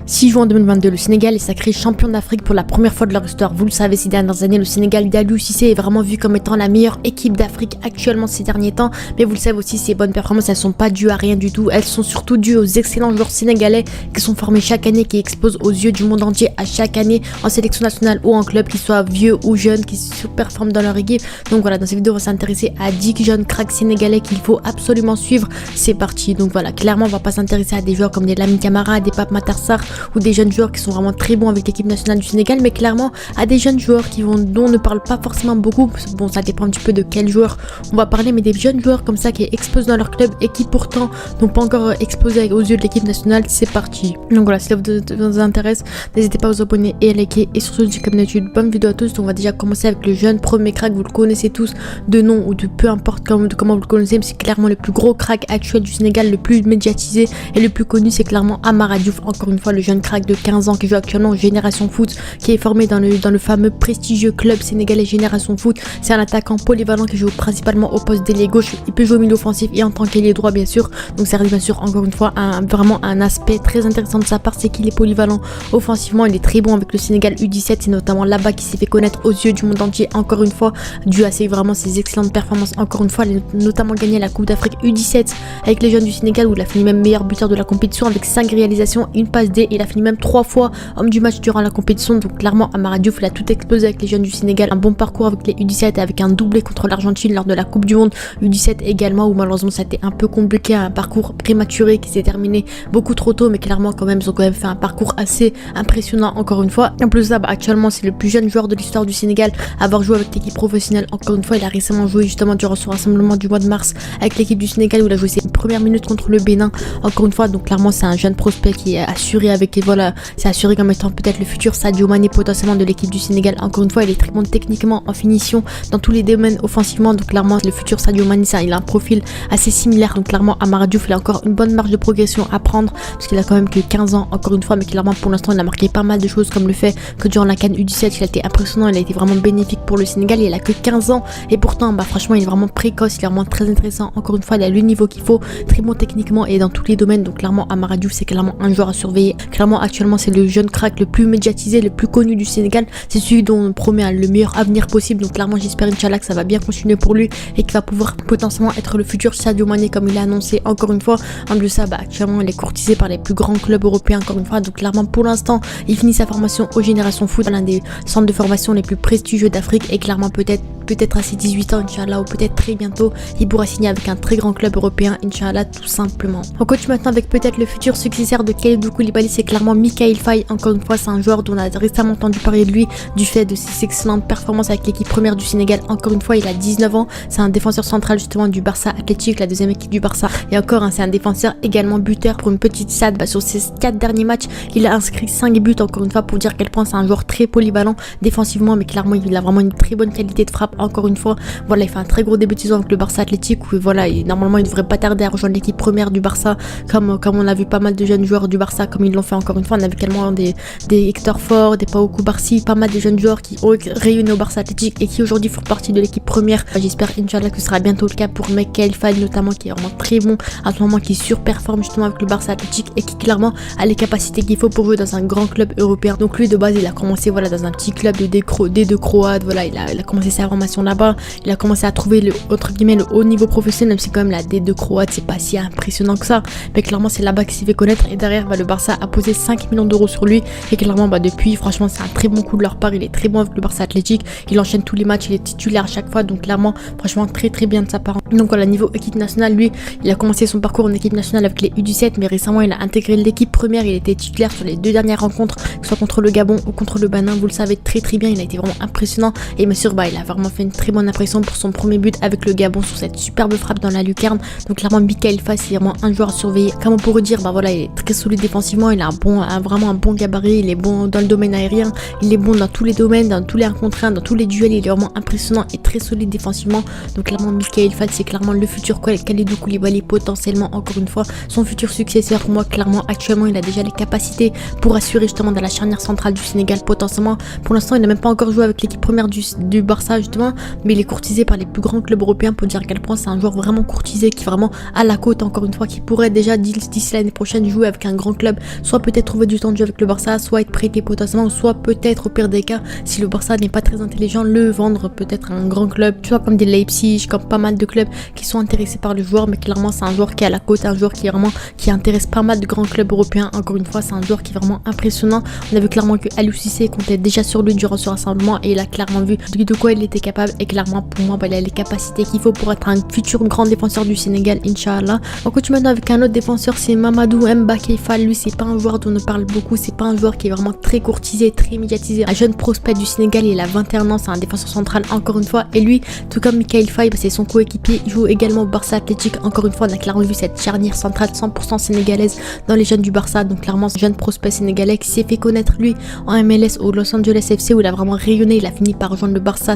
6 juin 2022, le Sénégal est sacré champion d'Afrique pour la première fois de leur histoire. Vous le savez, ces dernières années, le Sénégal d'Aliou Cissé est vraiment vu comme étant la meilleure équipe d'Afrique actuellement ces derniers temps. Mais vous le savez aussi, ces bonnes performances, elles sont pas dues à rien du tout. Elles sont surtout dues aux excellents joueurs sénégalais qui sont formés chaque année, qui explosent aux yeux du monde entier à chaque année en sélection nationale ou en club, qu'ils soient vieux ou jeunes, qui surperforment dans leur équipe. Donc voilà, dans cette vidéo, on va s'intéresser à 10 jeunes cracks sénégalais qu'il faut absolument suivre. C'est parti. Donc voilà, clairement, on va pas s'intéresser à des joueurs comme des Lamine Camara, des Pape Matar Sarr ou des jeunes joueurs qui sont vraiment très bons avec l'équipe nationale du Sénégal, mais clairement à des jeunes joueurs dont on ne parle pas forcément beaucoup. Bon, ça dépend un petit peu de quel joueur on va parler, mais des jeunes joueurs comme ça qui explosent dans leur club et qui pourtant n'ont pas encore explosé aux yeux de l'équipe nationale. C'est parti. Donc voilà, si ça vous intéresse, n'hésitez pas à vous abonner et à liker, et surtout comme d'habitude, bonne vidéo à tous. Donc on va déjà commencer avec le jeune premier crack. Vous le connaissez tous de nom ou de peu importe comment vous le connaissez, mais c'est clairement le plus gros crack actuel du Sénégal, le plus médiatisé et le plus connu. C'est clairement Amara Diouf, encore une fois le jeune crack de 15 ans qui joue actuellement au Génération Foot, qui est formé dans le fameux prestigieux club sénégalais Génération Foot. C'est un attaquant polyvalent qui joue principalement au poste d'ailier gauche. Il peut jouer au milieu offensif et en tant qu'ailier droit bien sûr. Donc ça reste bien sûr encore une fois vraiment un aspect très intéressant de sa part, c'est qu'il est polyvalent offensivement. Il est très bon avec le Sénégal U17, c'est notamment là-bas qu'il s'est fait connaître aux yeux du monde entier, encore une fois dû à ses excellentes performances. Encore une fois, il a notamment gagné la Coupe d'Afrique U17 avec les jeunes du Sénégal, où il a fini même meilleur buteur de la compétition avec 5 réalisations, une passe D. Il a fini même 3 fois homme du match durant la compétition. Donc clairement Amara Diouf, il a tout explosé avec les jeunes du Sénégal. Un bon parcours avec les U17 avec un doublé contre l'Argentine lors de la Coupe du Monde U17 également, où malheureusement ça a été un peu compliqué, un parcours prématuré qui s'est terminé beaucoup trop tôt, mais clairement quand même ils ont quand même fait un parcours assez impressionnant encore une fois. En plus de ça, actuellement c'est le plus jeune joueur de l'histoire du Sénégal à avoir joué avec l'équipe professionnelle. Encore une fois, il a récemment joué justement durant son rassemblement du mois de mars avec l'équipe du Sénégal, où il a joué ses premières minutes contre le Bénin. Encore une fois, donc clairement c'est un jeune prospect qui est assuré c'est assuré comme étant peut-être le futur Sadio Mané potentiellement de l'équipe du Sénégal. Encore une fois, il est très bon techniquement, en finition, dans tous les domaines offensivement. Donc clairement le futur Sadio Mané, ça, il a un profil assez similaire. Donc clairement Amara Diouf, il a encore une bonne marge de progression à prendre, parce qu'il a quand même que 15 ans encore une fois, mais clairement pour l'instant il a marqué pas mal de choses, comme le fait que durant la CAN U17 il a été impressionnant, il a été vraiment bénéfique pour le Sénégal. Il a que 15 ans et pourtant franchement il est vraiment précoce, il est vraiment très intéressant. Encore une fois, il a le niveau qu'il faut, très bon techniquement et dans tous les domaines. Donc clairement Amara Diouf, c'est clairement un joueur à surveiller. Clairement actuellement c'est le jeune crack le plus médiatisé, le plus connu du Sénégal. C'est celui dont on promet le meilleur avenir possible. Donc clairement j'espère Inch'Allah que ça va bien continuer pour lui et qu'il va pouvoir potentiellement être le futur Sadio Mané comme il a annoncé. Encore une fois, en plus de ça, actuellement il est courtisé par les plus grands clubs européens encore une fois. Donc clairement pour l'instant il finit sa formation au Génération Foot, l'un des centres de formation les plus prestigieux d'Afrique, et clairement peut-être à ses 18 ans Inch'Allah, ou peut-être très bientôt il pourra signer avec un très grand club européen Inch'Allah, tout simplement. On continue maintenant avec peut-être le futur successeur de Kalidou Koulibaly, c'est clairement Mikayil Faye. Encore une fois, c'est un joueur dont on a récemment entendu parler de lui du fait de ses excellentes performances avec l'équipe première du Sénégal. Encore une fois, il a 19 ans, c'est un défenseur central justement du Barça Athletic, la deuxième équipe du Barça. Et encore, c'est un défenseur également buteur. Pour une petite stat, sur ses 4 derniers matchs, il a inscrit 5 buts, encore une fois pour dire à quel point c'est un joueur très polyvalent défensivement, mais clairement il a vraiment une très bonne qualité de frappe. Encore une fois, voilà, il fait un très gros début de saison avec le Barça Athletic, où voilà, normalement il devrait pas tarder à rejoindre l'équipe première du Barça, comme on a vu pas mal de jeunes joueurs du Barça comme ils l'ont fait. Encore une fois, on avait également des Hector Ford, des Pau Koubarsi, pas mal de jeunes joueurs qui ont rayonné au Barça Athletic et qui aujourd'hui font partie de l'équipe première. J'espère Inch'Allah que ce sera bientôt le cas pour Mikayil Faye notamment, qui est vraiment très bon à ce moment, qui surperforme justement avec le Barça Athletic et qui clairement a les capacités qu'il faut pour jouer dans un grand club européen. Donc lui de base il a commencé dans un petit club de D2 croate, voilà, il a commencé sa formation là-bas, il a commencé à trouver le haut niveau professionnel, même si quand même la D2 croate c'est pas si impressionnant que ça, mais clairement c'est là-bas qu'il s'est fait connaître. Et derrière le Barça a posé 5 millions d'euros sur lui, et clairement depuis franchement c'est un très bon coup de leur part. Il est très bon avec le Barça Athletic, il enchaîne tous les matchs, il est titulaire à chaque fois, donc clairement franchement très très bien de sa part. Donc voilà, niveau équipe nationale, lui il a commencé son parcours en équipe nationale avec les U17, mais récemment il a intégré l'équipe première. Il était titulaire sur les 2 dernières rencontres, que ce soit contre le Gabon ou contre le Bénin. Vous le savez très très bien, il a été vraiment impressionnant, et bien sûr il a vraiment fait une très bonne impression pour son premier but avec le Gabon sur cette superbe frappe dans la lucarne. Donc clairement Mikayil Faye, c'est vraiment un joueur à surveiller. Comme on pourrait dire, voilà, il est très solide défensivement, il a vraiment un bon gabarit, il est bon dans le domaine aérien, il est bon dans tous les domaines, dans tous les 1 contre 1, dans tous les duels, il est vraiment impressionnant et très solide défensivement. Donc clairement Mikayil Faye, c'est clairement le futur Kalidou Koulibaly, potentiellement encore une fois son futur successeur. Pour moi clairement actuellement il a déjà les capacités pour assurer justement dans la charnière centrale du Sénégal potentiellement. Pour l'instant il n'a même pas encore joué avec l'équipe première du Barça justement, 80, mais il est courtisé par les plus grands clubs européens pour dire à quel point c'est un joueur vraiment courtisé qui est vraiment à la côte, encore une fois, qui pourrait déjà d'ici l'année prochaine jouer avec un grand club, soit peut-être trouver du temps de jeu avec le Barça, soit être prêté potentiellement, soit peut-être au pire des cas, si le Barça n'est pas très intelligent, le vendre peut-être à un grand club, tu vois, comme des Leipzig, comme pas mal de clubs qui sont intéressés par le joueur, mais clairement c'est un joueur qui est à la côte, un joueur qui intéresse pas mal de grands clubs européens. Encore une fois, c'est un joueur qui est vraiment impressionnant. On a vu clairement que Aliou Cissé comptait déjà sur lui durant ce rassemblement et il a clairement vu de quoi il était capable, et clairement pour moi il a les capacités qu'il faut pour être un futur grand défenseur du Sénégal, Inch'Allah. On continue maintenant avec un autre défenseur, c'est Mamadou Mbacké Fall. Lui, c'est pas un joueur dont on parle beaucoup, c'est pas un joueur qui est vraiment très courtisé, très médiatisé. Un jeune prospect du Sénégal, il a 21 ans, c'est un défenseur central encore une fois, et lui, tout comme Mikayil Faye, c'est son coéquipier, il joue également au Barça Athletic. Encore une fois, on a clairement vu cette charnière centrale 100% sénégalaise dans les jeunes du Barça, donc clairement ce jeune prospect sénégalais qui s'est fait connaître lui en MLS au Los Angeles FC, où il a vraiment rayonné. Il a fini par rejoindre le Barça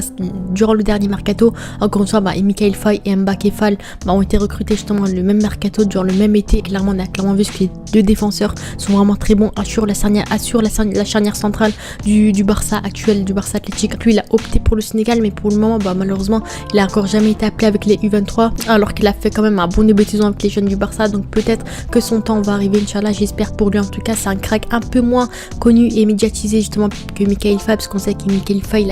durant le dernier mercato. Encore une fois, Mikayil Faye et Mbacké Fall ont été recrutés justement le même mercato durant le même été. Clairement, on a clairement vu que les deux défenseurs sont vraiment très bons, assurent la charnière centrale du Barça actuel, du Barça Athletic. Lui, il a opté pour le Sénégal, mais pour le moment, malheureusement, il a encore jamais été appelé avec les U23, alors qu'il a fait quand même un bon début de saison avec les jeunes du Barça. Donc peut-être que son temps va arriver, Inch'Allah, j'espère pour lui. En tout cas, c'est un crack un peu moins connu et médiatisé justement que Mikayil Faye, parce qu'on sait que Mikayil Faye,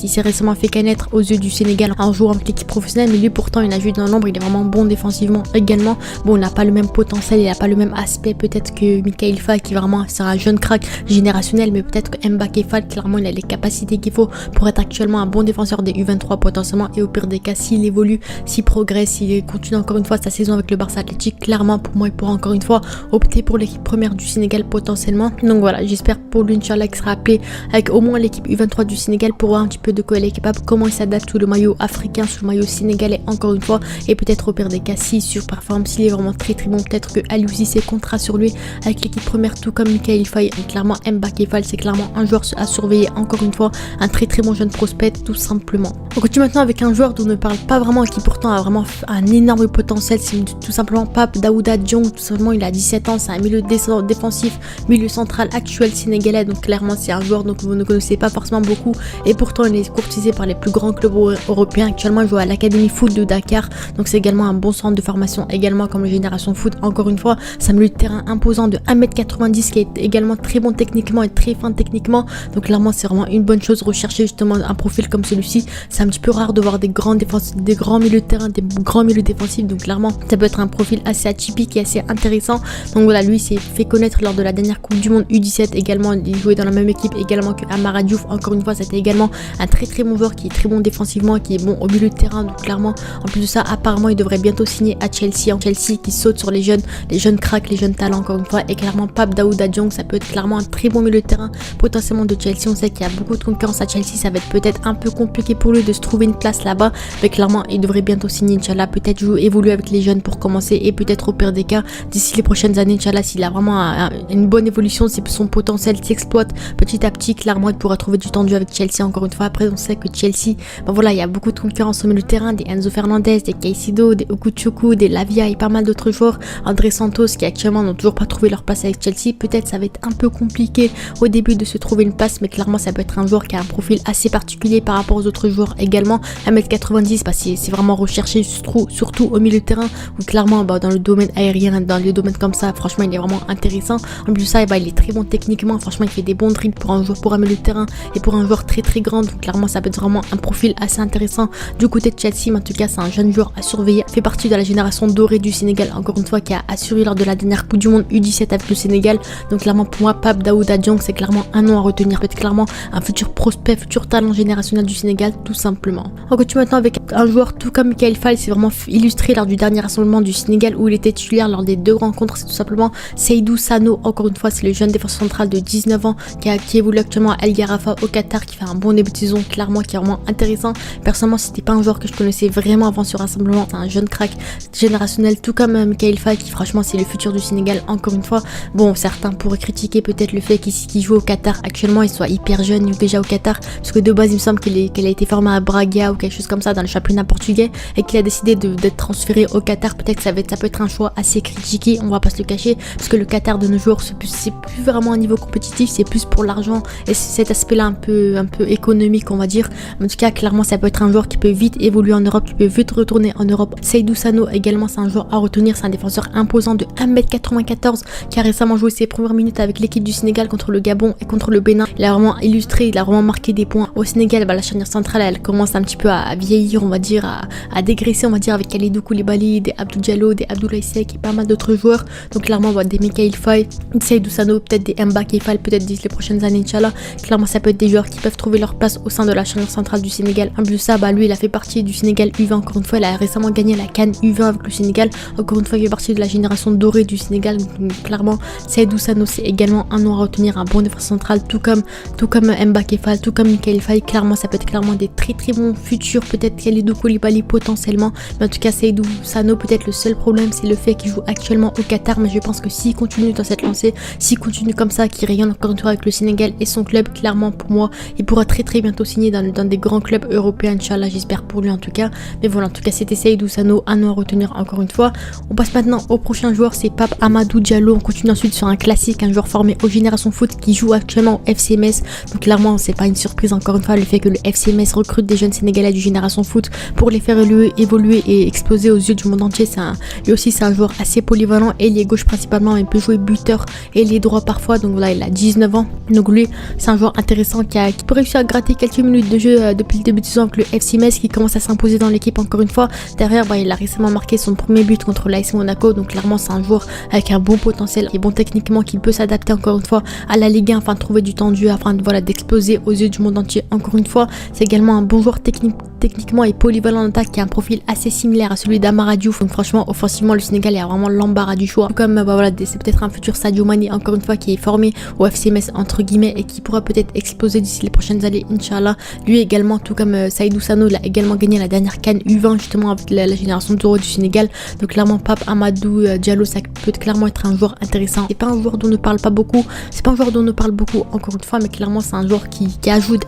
il s'est récemment fait connaître aux yeux du Sénégal en jouant avec l'équipe professionnelle, mais lui pourtant il a joué dans l'ombre, il est vraiment bon défensivement également. Bon, il n'a pas le même potentiel, il n'a pas le même aspect peut-être que Mikayil Faye, qui vraiment c'est un jeune crack générationnel, mais peut-être que Mbacké Fall, clairement il a les capacités qu'il faut pour être actuellement un bon défenseur des U23 potentiellement, et au pire des cas, s'il évolue, s'il progresse, s'il continue encore une fois sa saison avec le Barça Athletic, clairement pour moi il pourra encore une fois opter pour l'équipe première du Sénégal potentiellement. Donc voilà, j'espère pour lui, Inch'Allah, qu'il sera appelé avec au moins l'équipe U23 du Sénégal pour voir un petit peu de quoi il est capable, comment il s'adapte sous le maillot africain, sous le maillot sénégalais encore une fois, et peut-être au pire des cas, s'il surperforme, s'il est vraiment très très bon, peut-être que Aliou Cissé comptera sur lui avec l'équipe première, tout comme Mikayil Faye. Clairement Mbacké Fall, c'est clairement un joueur à surveiller, encore une fois un très très bon jeune prospect tout simplement. On continue maintenant avec un joueur dont on ne parle pas vraiment et qui pourtant a vraiment un énorme potentiel, c'est tout simplement Pape Daouda Diong. Tout simplement, il a 17 ans, c'est un milieu défensif, milieu central actuel sénégalais, donc clairement c'est un joueur dont vous ne connaissez pas forcément beaucoup, et pourtant il est courtisé par les plus grands clubs européens. Actuellement il joue à l'Académie Foot de Dakar, donc c'est également un bon centre de formation, également comme le Génération Foot. Encore une fois, c'est un milieu de terrain imposant de 1m90 qui est également très bon techniquement et très fin techniquement, donc clairement c'est vraiment une bonne chose. Rechercher justement un profil comme celui-ci, c'est un petit peu rare de voir des grands milieux de terrain, des grands milieux défensifs, donc clairement ça peut être un profil assez atypique et assez intéressant. Donc voilà, lui s'est fait connaître lors de la dernière Coupe du Monde U17 également, il jouait dans la même équipe également que Amara Diouf. Encore une fois, c'était également un très très bon joueur qui est très bon défensivement, qui est bon au milieu de terrain, donc clairement en plus de ça, apparemment il devrait bientôt signer à Chelsea, qui saute sur les jeunes cracks, les jeunes talents encore une fois, et clairement Pape Daouda Diong, ça peut être clairement un très bon milieu de terrain potentiellement de Chelsea. On sait qu'il y a beaucoup de concurrence à Chelsea, ça va être peut-être un peu compliqué pour lui de se trouver une place là-bas, mais clairement il devrait bientôt signer, Inch'Allah, peut-être évoluer avec les jeunes pour commencer, et peut-être au pire des cas d'ici les prochaines années, Inch'Allah, s'il a vraiment une bonne évolution, si son potentiel s'exploite petit à petit, clairement il pourra trouver du temps de jeu avec Chelsea. Encore une fois, après on sait que Chelsea, voilà, il y a beaucoup de concurrence au milieu de terrain, des Enzo Fernandez, des Caicedo, des Okuchukwu, des Lavia et pas mal d'autres joueurs. André Santos qui actuellement n'ont toujours pas trouvé leur place avec Chelsea, peut-être ça va être un peu compliqué au début de se trouver une place, mais clairement ça peut être un joueur qui a un profil assez particulier par rapport aux autres joueurs également. 1m90, c'est vraiment recherché surtout au milieu de terrain, ou clairement dans le domaine aérien, dans les domaines comme ça, franchement il est vraiment intéressant. En plus de ça, il est très bon techniquement, franchement il fait des bons dribbles pour un joueur, pour un milieu de terrain et pour un joueur très très grand, donc clairement ça peut être vraiment un profil assez intéressant du côté de Chelsea. Mais en tout cas c'est un jeune joueur à surveiller, fait partie de la génération dorée du Sénégal, encore une fois, qui a assuré lors de la dernière Coupe du Monde U17 avec le Sénégal. Donc clairement pour moi, Pape Daouda Diong, c'est clairement un nom à retenir, peut-être clairement un futur prospect, futur talent générationnel du Sénégal tout simplement. On continue maintenant avec un joueur tout comme Mikayil Faye, c'est vraiment illustré lors du dernier rassemblement du Sénégal où il était titulaire lors des deux rencontres, c'est tout simplement Seydou Sano. Encore une fois, c'est le jeune défenseur central de 19 ans qui évolue actuellement à El Gharafa au Qatar, qui fait un bon début de saison, clairement qui est vraiment intéressant. Personnellement, c'était pas un joueur que je connaissais vraiment avant ce rassemblement, c'est un jeune crack générationnel tout comme Mikayil Faye, qui franchement c'est le futur du Sénégal. Encore une fois, bon, certains pourraient critiquer peut-être le fait qu'il joue au Qatar actuellement, il soit hyper jeune, il joue déjà au Qatar, parce que de base il me semble qu'il a été formé à Braga ou quelque chose comme ça dans le championnat portugais, et qu'il a décidé d'être transféré au Qatar. Peut-être que ça peut être un choix assez critiqué, on va pas se le cacher, parce que le Qatar de nos joueurs c'est plus vraiment un niveau compétitif, c'est plus pour l'argent et cet aspect là un peu économique, on va dire. Mais tout cas, clairement, ça peut être un joueur qui peut vite évoluer en Europe, qui peut vite retourner en Europe. Seydou Sano également, c'est un joueur à retenir. C'est un défenseur imposant de 1m94 qui a récemment joué ses premières minutes avec l'équipe du Sénégal contre le Gabon et contre le Bénin. Il a vraiment illustré, il a vraiment marqué des points. Au Sénégal, la charnière centrale, elle commence un petit peu à vieillir, on va dire, à dégraisser, on va dire, avec Kalidou Koulibaly, des Abdou Diallo, des Abdoulaye Seck et pas mal d'autres joueurs. Donc clairement, des Mikayil Faye, Seydou Sano, peut-être des Mbacké Fall, peut-être d'ici les prochaines années, Inch'Allah. Clairement, ça peut être des joueurs qui peuvent trouver leur place au sein de la charnière centrale du Sénégal. En plus de ça, lui, il a fait partie du Sénégal U20. Encore une fois, il a récemment gagné la CAN U20 avec le Sénégal. Encore une fois, il fait partie de la génération dorée du Sénégal. Donc, clairement, Seydou Sano, c'est également un nom à retenir, un bon défenseur central, tout comme Mbacké Fall, tout comme Mikayil Faye. Clairement, ça peut être clairement des très très bons futurs. Peut-être Kalidou Koulibaly potentiellement. Mais en tout cas, Seydou Sano, peut-être le seul problème, c'est le fait qu'il joue actuellement au Qatar. Mais je pense que s'il continue dans cette lancée, s'il continue comme ça, qu'il rayonne encore une fois avec le Sénégal et son club, clairement pour moi, il pourra très très bientôt signer dans des grands clubs européens, Inch'Allah, j'espère pour lui en tout cas. Mais voilà, en tout cas, c'était Seydou Sano, un nom à retenir encore une fois. On passe maintenant au prochain joueur, c'est Pape Amadou Diallo. On continue ensuite sur un classique, un joueur formé au Génération Foot qui joue actuellement au FC Metz. Donc clairement, c'est pas une surprise encore une fois le fait que le FC Metz recrute des jeunes Sénégalais du Génération Foot pour les faire évoluer et exploser aux yeux du monde entier. Lui aussi, c'est un joueur assez polyvalent, ailier gauche principalement, il peut jouer buteur et ailier droit parfois. Donc voilà, il a 19 ans. Donc lui, c'est un joueur intéressant qui peut réussir à gratter quelques minutes de jeu depuis le début de saison avec le FC Metz, qui commence à s'imposer dans l'équipe encore une fois. Derrière, il a récemment marqué son premier but contre l'AS Monaco. Donc clairement, c'est un joueur avec un bon potentiel, qui est bon techniquement, qui peut s'adapter encore une fois à la Ligue 1 afin de trouver du temps de jeu, afin de d'exploser aux yeux du monde entier. Encore une fois, c'est également un bon joueur techniquement et polyvalent en attaque, qui a un profil assez similaire à celui d'Amara Diouf. Donc franchement, offensivement, le Sénégal, il y a vraiment l'embarras du choix. Comme c'est peut-être un futur Sadio Mané, encore une fois, qui est formé au FC Metz entre guillemets et qui pourra peut-être exploser d'ici les prochaines années, Inch'Allah. Lui également, tout comme Seydou Sano, il a également gagné la dernière CAN U20 justement avec la génération d'Oro du Sénégal. Donc clairement, Pape Amadou Diallo, ça peut clairement être un joueur intéressant. C'est pas un joueur dont on ne parle pas beaucoup, encore une fois, mais clairement c'est un joueur qui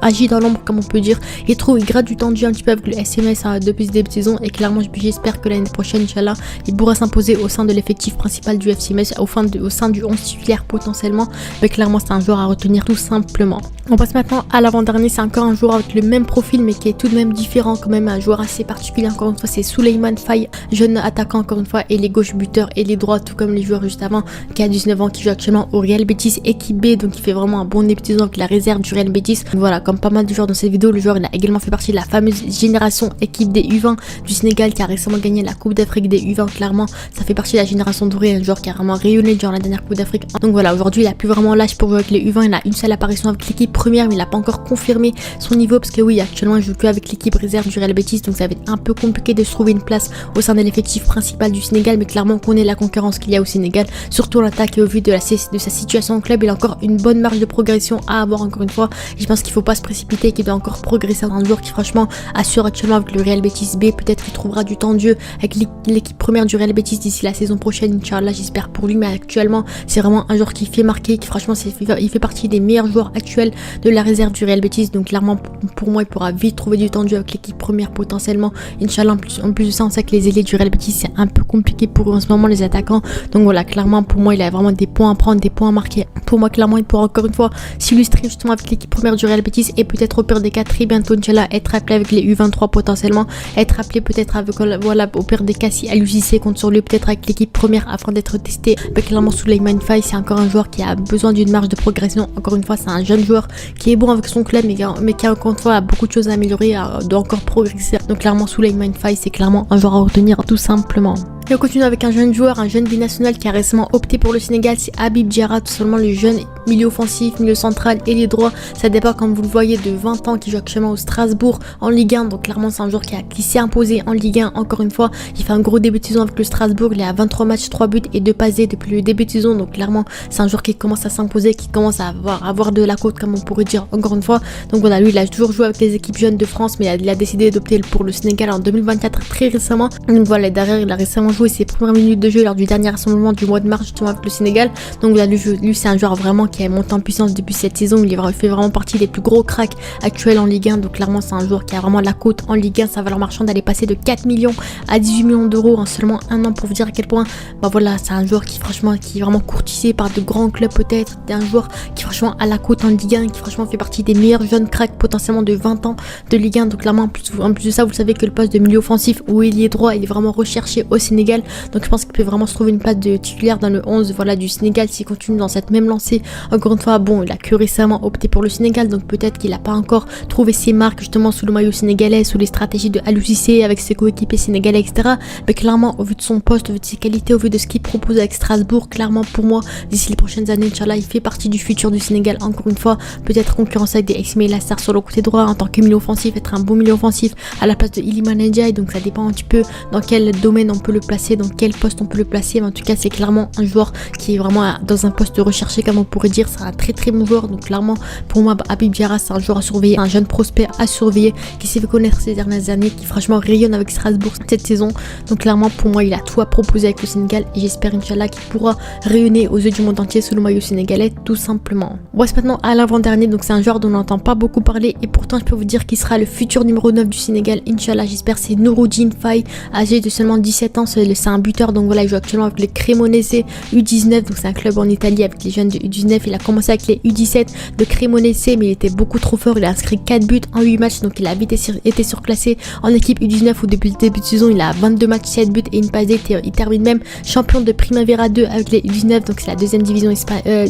agit dans l'ombre, comme on peut dire. Il gratte du temps de jeu un petit peu avec le SMS depuis ce début de saison, et clairement j'espère que l'année prochaine, Inch'Allah, il pourra s'imposer au sein de l'effectif principal du FC Metz, au sein du 11 titulaire potentiellement. Mais clairement c'est un joueur à retenir tout simplement. On passe maintenant à l'avant-dernier, c'est encore un joueur avec le même profil mais qui est tout de même différent, quand même un joueur assez particulier. Encore une fois, c'est Souleymane Faye, jeune attaquant encore une fois, et les gauches buteurs et les droits, tout comme les joueurs juste avant, qui a 19 ans, qui joue actuellement au Real Betis équipe B. Donc il fait vraiment un bon début de saison avec la réserve du Real Betis. Donc voilà, comme pas mal de joueurs dans cette vidéo, le joueur il a également fait partie de la fameuse génération équipe des U20 du Sénégal, qui a récemment gagné la Coupe d'Afrique des U20. Clairement, ça fait partie de la génération dorée, un joueur qui a vraiment rayonné durant la dernière Coupe d'Afrique. Donc voilà, aujourd'hui il a plus vraiment l'âge pour jouer avec les U20. Il a une seule apparition avec l'équipe première, mais il n'a pas encore confirmé son niveau, parce que oui, actuellement il joue que avec l'équipe réserve du Real Betis. Donc ça va être un peu compliqué de se trouver une place au sein de l'effectif principal du Sénégal. Mais clairement, on connaît la concurrence qu'il y a au Sénégal, surtout en attaque, et au vu de sa situation au club, il a encore une bonne marge de progression à avoir encore une fois. Et je pense qu'il faut pas se précipiter, qu'il doit encore progresser. Un joueur qui franchement assure actuellement avec le Real Betis B. Peut-être qu'il trouvera du temps de jeu avec l'équipe première du Real Betis d'ici la saison prochaine, Inch'Allah, j'espère pour lui. Mais actuellement, c'est vraiment un joueur qui fait marquer, qui franchement il fait partie des meilleurs joueurs actuels de la réserve du Real Betis. Donc clairement, pour moi, il pourra vite trouver du temps de jeu avec l'équipe première potentiellement, Inch'Allah. En plus de ça, on sait que les ailiers du Real Betis, c'est un peu compliqué pour eux en ce moment, les attaquants. Donc voilà, clairement, pour moi, il a vraiment des points à prendre, des points à marquer. Pour moi, clairement, il pourra encore une fois s'illustrer justement avec l'équipe première du Real Betis, et peut-être au pire des cas, très bientôt, Inch'Allah, être appelé avec les U23 potentiellement, être appelé peut-être avec, voilà, au pire des cas, si l'UJC compte sur lui, peut-être avec l'équipe première afin d'être testé. Mais clairement, Souleymane Faye, c'est encore un joueur qui a besoin d'une marge de progression. Encore une fois, c'est un jeune joueur qui est bon avec son club, mais qui a encore une fois beaucoup de choses à améliorer, doit encore progresser. Donc clairement, Souleymane Faye, c'est clairement un joueur à retenir tout simplement. Et on continue avec un jeune joueur, un jeune binational qui a récemment opté pour le Sénégal, c'est Habib Diarra, tout simplement le jeune milieu offensif, milieu central et les droits. Ça départ, comme vous le voyez, de 20 ans, qui joue actuellement au Strasbourg en Ligue 1. Donc clairement, c'est un joueur qui s'est imposé en Ligue 1. Encore une fois, il fait un gros début de saison avec le Strasbourg. Il est à 23 matchs, 3 buts et 2 passés depuis le début de saison. Donc clairement, c'est un joueur qui commence à s'imposer, qui commence à avoir de la côte, comme on pourrait dire encore une fois. Donc voilà, lui, il a toujours joué avec les équipes jeunes de France, mais il a décidé d'opter pour le Sénégal en 2024 très récemment. Donc voilà, derrière, il a récemment joué ses premières minutes de jeu lors du dernier rassemblement du mois de mars justement avec le Sénégal. Donc voilà, lui c'est un joueur vraiment qui est monté en puissance depuis cette saison. Il fait vraiment partie des plus gros cracks actuels en Ligue 1. Donc clairement c'est un joueur qui a vraiment la cote en Ligue 1. Sa valeur marchande elle est passée de 4 millions à 18 millions d'euros en seulement un an, pour vous dire à quel point voilà, c'est un joueur qui franchement qui est vraiment courtisé par de grands clubs peut-être. C'est un joueur qui franchement a la cote en Ligue 1, qui franchement fait partie des meilleurs jeunes cracks potentiellement de 20 ans de Ligue 1. Donc clairement en plus de ça, vous savez que le poste de milieu offensif ou ailier droit il est vraiment recherché au Sénégal. Donc je pense qu'il peut vraiment se trouver une place de titulaire dans le 11 voilà, du Sénégal s'il continue dans cette même lancée. Encore une fois, bon, il a que récemment opté pour le Sénégal, donc peut-être qu'il n'a pas encore trouvé ses marques justement sous le maillot sénégalais, sous les stratégies de Aliou Cissé avec ses coéquipiers sénégalais, etc. Mais clairement, au vu de son poste, au vu de ses qualités, au vu de ce qu'il propose avec Strasbourg, clairement pour moi, d'ici les prochaines années, Inch'Allah, il fait partie du futur du Sénégal. Encore une fois, peut-être concurrencer avec des Ismaïla Sarr sur le côté droit en tant que milieu offensif, être un bon milieu offensif à la place de Iliman Ndiaye. Donc ça dépend un petit peu dans quel domaine on peut le placer, dans quel poste on peut le placer. Mais en tout cas, c'est clairement un joueur qui est vraiment dans un poste recherché, comme on pourrait dire. C'est un très très bon joueur. Donc clairement, pour moi, Habib Diarra, c'est un joueur à surveiller, un jeune prospect à surveiller qui s'est fait connaître ces dernières années, qui franchement rayonne avec Strasbourg cette saison. Donc clairement, pour moi, il a tout à proposer avec le Sénégal et j'espère Inch'Allah qu'il pourra rayonner aux yeux du monde entier sous le maillot sénégalais, tout simplement. On passe maintenant à l'avant-dernier. Donc c'est un joueur dont on n'entend pas beaucoup parler et pourtant je peux vous dire qu'il sera le futur numéro 9 du Sénégal, Inch'Allah. J'espère. C'est Nouroudine Faye, âgé de seulement 17 ans. C'est un buteur. Donc voilà, il joue actuellement avec le Cremonese U19. Donc c'est un club en Italie avec les jeunes de U19. Il a commencé avec les U17 de Cremonese, mais il était beaucoup trop fort. Il a inscrit 4 buts en 8 matchs. Donc il a vite été surclassé en équipe U19 où depuis le début de saison, il a 22 matchs, 7 buts et une passe D. Il termine même champion de Primavera 2 avec les U19. Donc c'est la deuxième division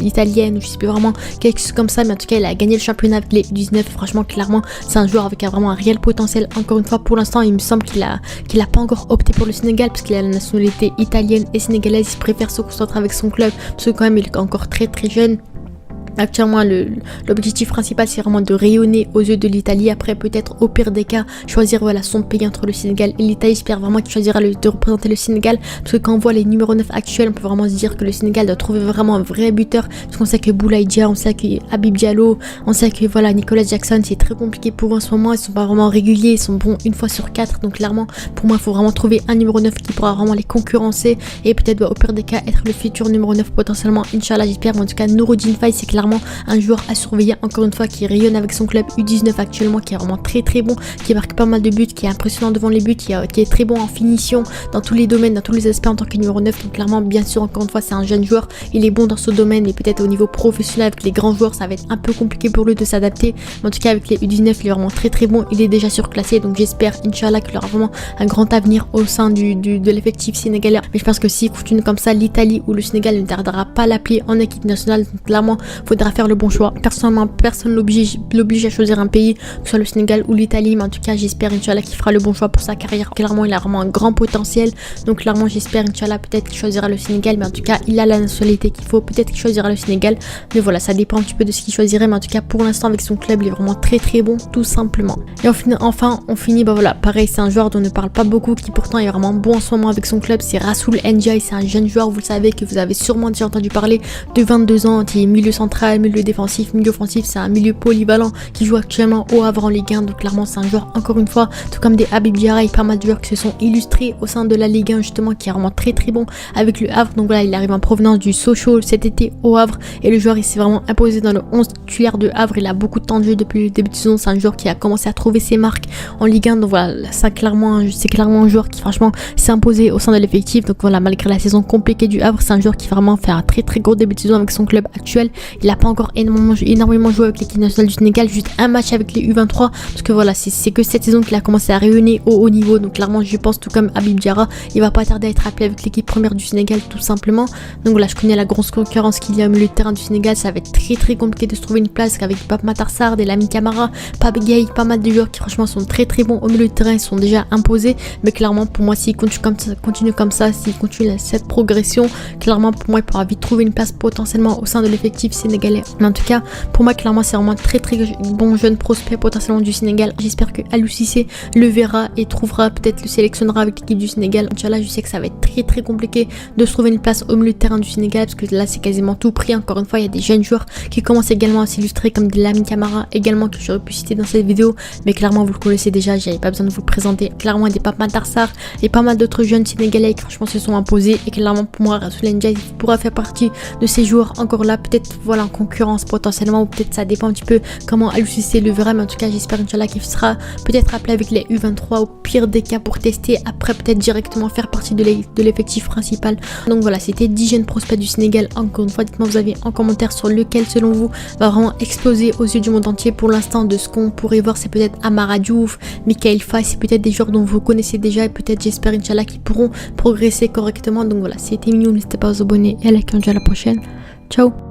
italienne, ou je sais plus vraiment quelque chose comme ça. Mais en tout cas, il a gagné le championnat avec les U19. Franchement, clairement, c'est un joueur avec vraiment un réel potentiel. Encore une fois, pour l'instant, il me semble qu'il a pas encore opté pour le Sénégal parce qu'il a la nationalité italienne et sénégalaise. Il préfère se concentrer avec son club parce que quand même, il est encore très très jeune. Actuellement, l'objectif principal, c'est vraiment de rayonner aux yeux de l'Italie. Après, peut-être au pire des cas, choisir voilà, son pays entre le Sénégal et l'Italie. J'espère vraiment qu'il choisira de représenter le Sénégal. Parce que quand on voit les numéros 9 actuels, on peut vraiment se dire que le Sénégal doit trouver vraiment un vrai buteur. Parce qu'on sait que Boulaye Dia, on sait que Habib Diallo, on sait que voilà, Nicolas Jackson, c'est très compliqué pour eux en ce moment. Ils sont pas vraiment réguliers, ils sont bons une fois sur 4. Donc clairement, pour moi, il faut vraiment trouver un numéro 9 qui pourra vraiment les concurrencer. Et peut-être au pire des cas, être le futur numéro 9 potentiellement. Inch'Allah, j'espère. Mais en tout cas, Nouroudine Faye, c'est clairement un joueur à surveiller, encore une fois, qui rayonne avec son club U19 actuellement, qui est vraiment très très bon, qui marque pas mal de buts, qui est impressionnant devant les buts, qui est très bon en finition dans tous les domaines, dans tous les aspects en tant que numéro 9. Donc clairement, bien sûr, encore une fois, c'est un jeune joueur, il est bon dans ce domaine, mais peut-être au niveau professionnel avec les grands joueurs, ça va être un peu compliqué pour lui de s'adapter. Mais en tout cas, avec les U19, il est vraiment très très bon, il est déjà surclassé, donc j'espère, Inch'Allah, qu'il aura vraiment un grand avenir au sein de l'effectif sénégalais. Mais je pense que s'il continue comme ça, l'Italie ou le Sénégal ne tardera pas à l'appeler en équipe nationale. Donc clairement, il faudra faire le bon choix. Personnellement, personne l'oblige à choisir un pays, que ce soit le Sénégal ou l'Italie, mais en tout cas, j'espère, Inch'Allah, qu'il fera le bon choix pour sa carrière. Clairement, il a vraiment un grand potentiel, donc clairement, j'espère, Inch'Allah, peut-être qu'il choisira le Sénégal, mais en tout cas, il a la nationalité qu'il faut, peut-être qu'il choisira le Sénégal, mais voilà, ça dépend un petit peu de ce qu'il choisirait, mais en tout cas, pour l'instant, avec son club, il est vraiment très très bon, tout simplement. Et enfin, on finit, bah voilà, pareil, c'est un joueur dont on ne parle pas beaucoup, qui pourtant est vraiment bon en ce moment avec son club, c'est Rassoul Ndiaye. C'est un jeune joueur, vous le savez, que vous avez sûrement déjà entendu parler, de 22 ans, qui est milieu central, milieu défensif, milieu offensif. C'est un milieu polyvalent qui joue actuellement au Havre en Ligue 1. Donc clairement, c'est un joueur, encore une fois, tout comme des Habib Diarra et pas mal de joueurs qui se sont illustrés au sein de la Ligue 1 justement, qui est vraiment très très bon avec le Havre. Donc voilà, il arrive en provenance du Sochaux cet été au Havre et le joueur il s'est vraiment imposé dans le 11 titulaire de Havre. Il a beaucoup de temps de jeu depuis le début de saison. C'est un joueur qui a commencé à trouver ses marques en Ligue 1. Donc voilà, c'est clairement un joueur qui franchement s'est imposé au sein de l'effectif. Donc voilà, malgré la saison compliquée du Havre, c'est un joueur qui vraiment fait un très très gros début de saison avec son club actuel. Il n'a pas encore énormément joué avec l'équipe nationale du Sénégal, juste un match avec les U23, parce que voilà, c'est que cette saison qu'il a commencé à rayonner au haut niveau. Donc clairement, je pense, tout comme Habib Diarra, il va pas tarder à être appelé avec l'équipe première du Sénégal, tout simplement. Donc voilà, je connais la grosse concurrence qu'il y a au milieu de terrain du Sénégal. Ça va être très très compliqué de se trouver une place avec Pape Matar Sarr, Lamine Camara, Pape Gueye, pas mal de joueurs qui franchement sont très très bons au milieu de terrain, ils sont déjà imposés. Mais clairement, pour moi, s'il continue comme ça, s'il continue cette progression, clairement pour moi, il pourra vite trouver une place potentiellement au sein de l'effectif sénégalais. sénégalais. Mais en tout cas, pour moi, clairement, c'est vraiment un très bon jeune prospect potentiellement du Sénégal. J'espère que Aliou Cissé le verra et trouvera, peut-être le sélectionnera avec l'équipe du Sénégal. Inch'Allah, je sais que ça va être très compliqué de se trouver une place au milieu de terrain du Sénégal parce que là, c'est quasiment tout pris. Encore une fois, il y a des jeunes joueurs qui commencent également à s'illustrer comme des Lamine Camara également que j'aurais pu citer dans cette vidéo. Mais clairement, vous le connaissez déjà, j'avais pas besoin de vous le présenter. Clairement, il y a des Pape Matar Sarr et pas mal d'autres jeunes Sénégalais qui franchement se sont imposés. Et clairement, pour moi, Rassoul Ndiaye pourra faire partie de ces joueurs encore là, peut-être voilà en concurrence potentiellement, ou peut-être ça dépend un petit peu comment Aliou Cissé le verra. Mais en tout cas, j'espère Inch'Allah qu'il sera peut-être appelé avec les U23 au pire des cas pour tester, après peut-être directement faire partie de l'effectif principal. Donc voilà, c'était 10 jeunes prospects du Sénégal. Encore une fois, dites-moi vous avez en commentaire sur lequel selon vous va vraiment exploser aux yeux du monde entier. Pour l'instant, de ce qu'on pourrait voir, c'est peut-être Amara Diouf, Michael Faye, c'est peut-être des joueurs dont vous connaissez déjà et peut-être j'espère Inch'Allah qu'ils pourront progresser correctement. Donc voilà, c'était mignon, n'hésitez pas à vous abonner et à liker. À la prochaine, ciao.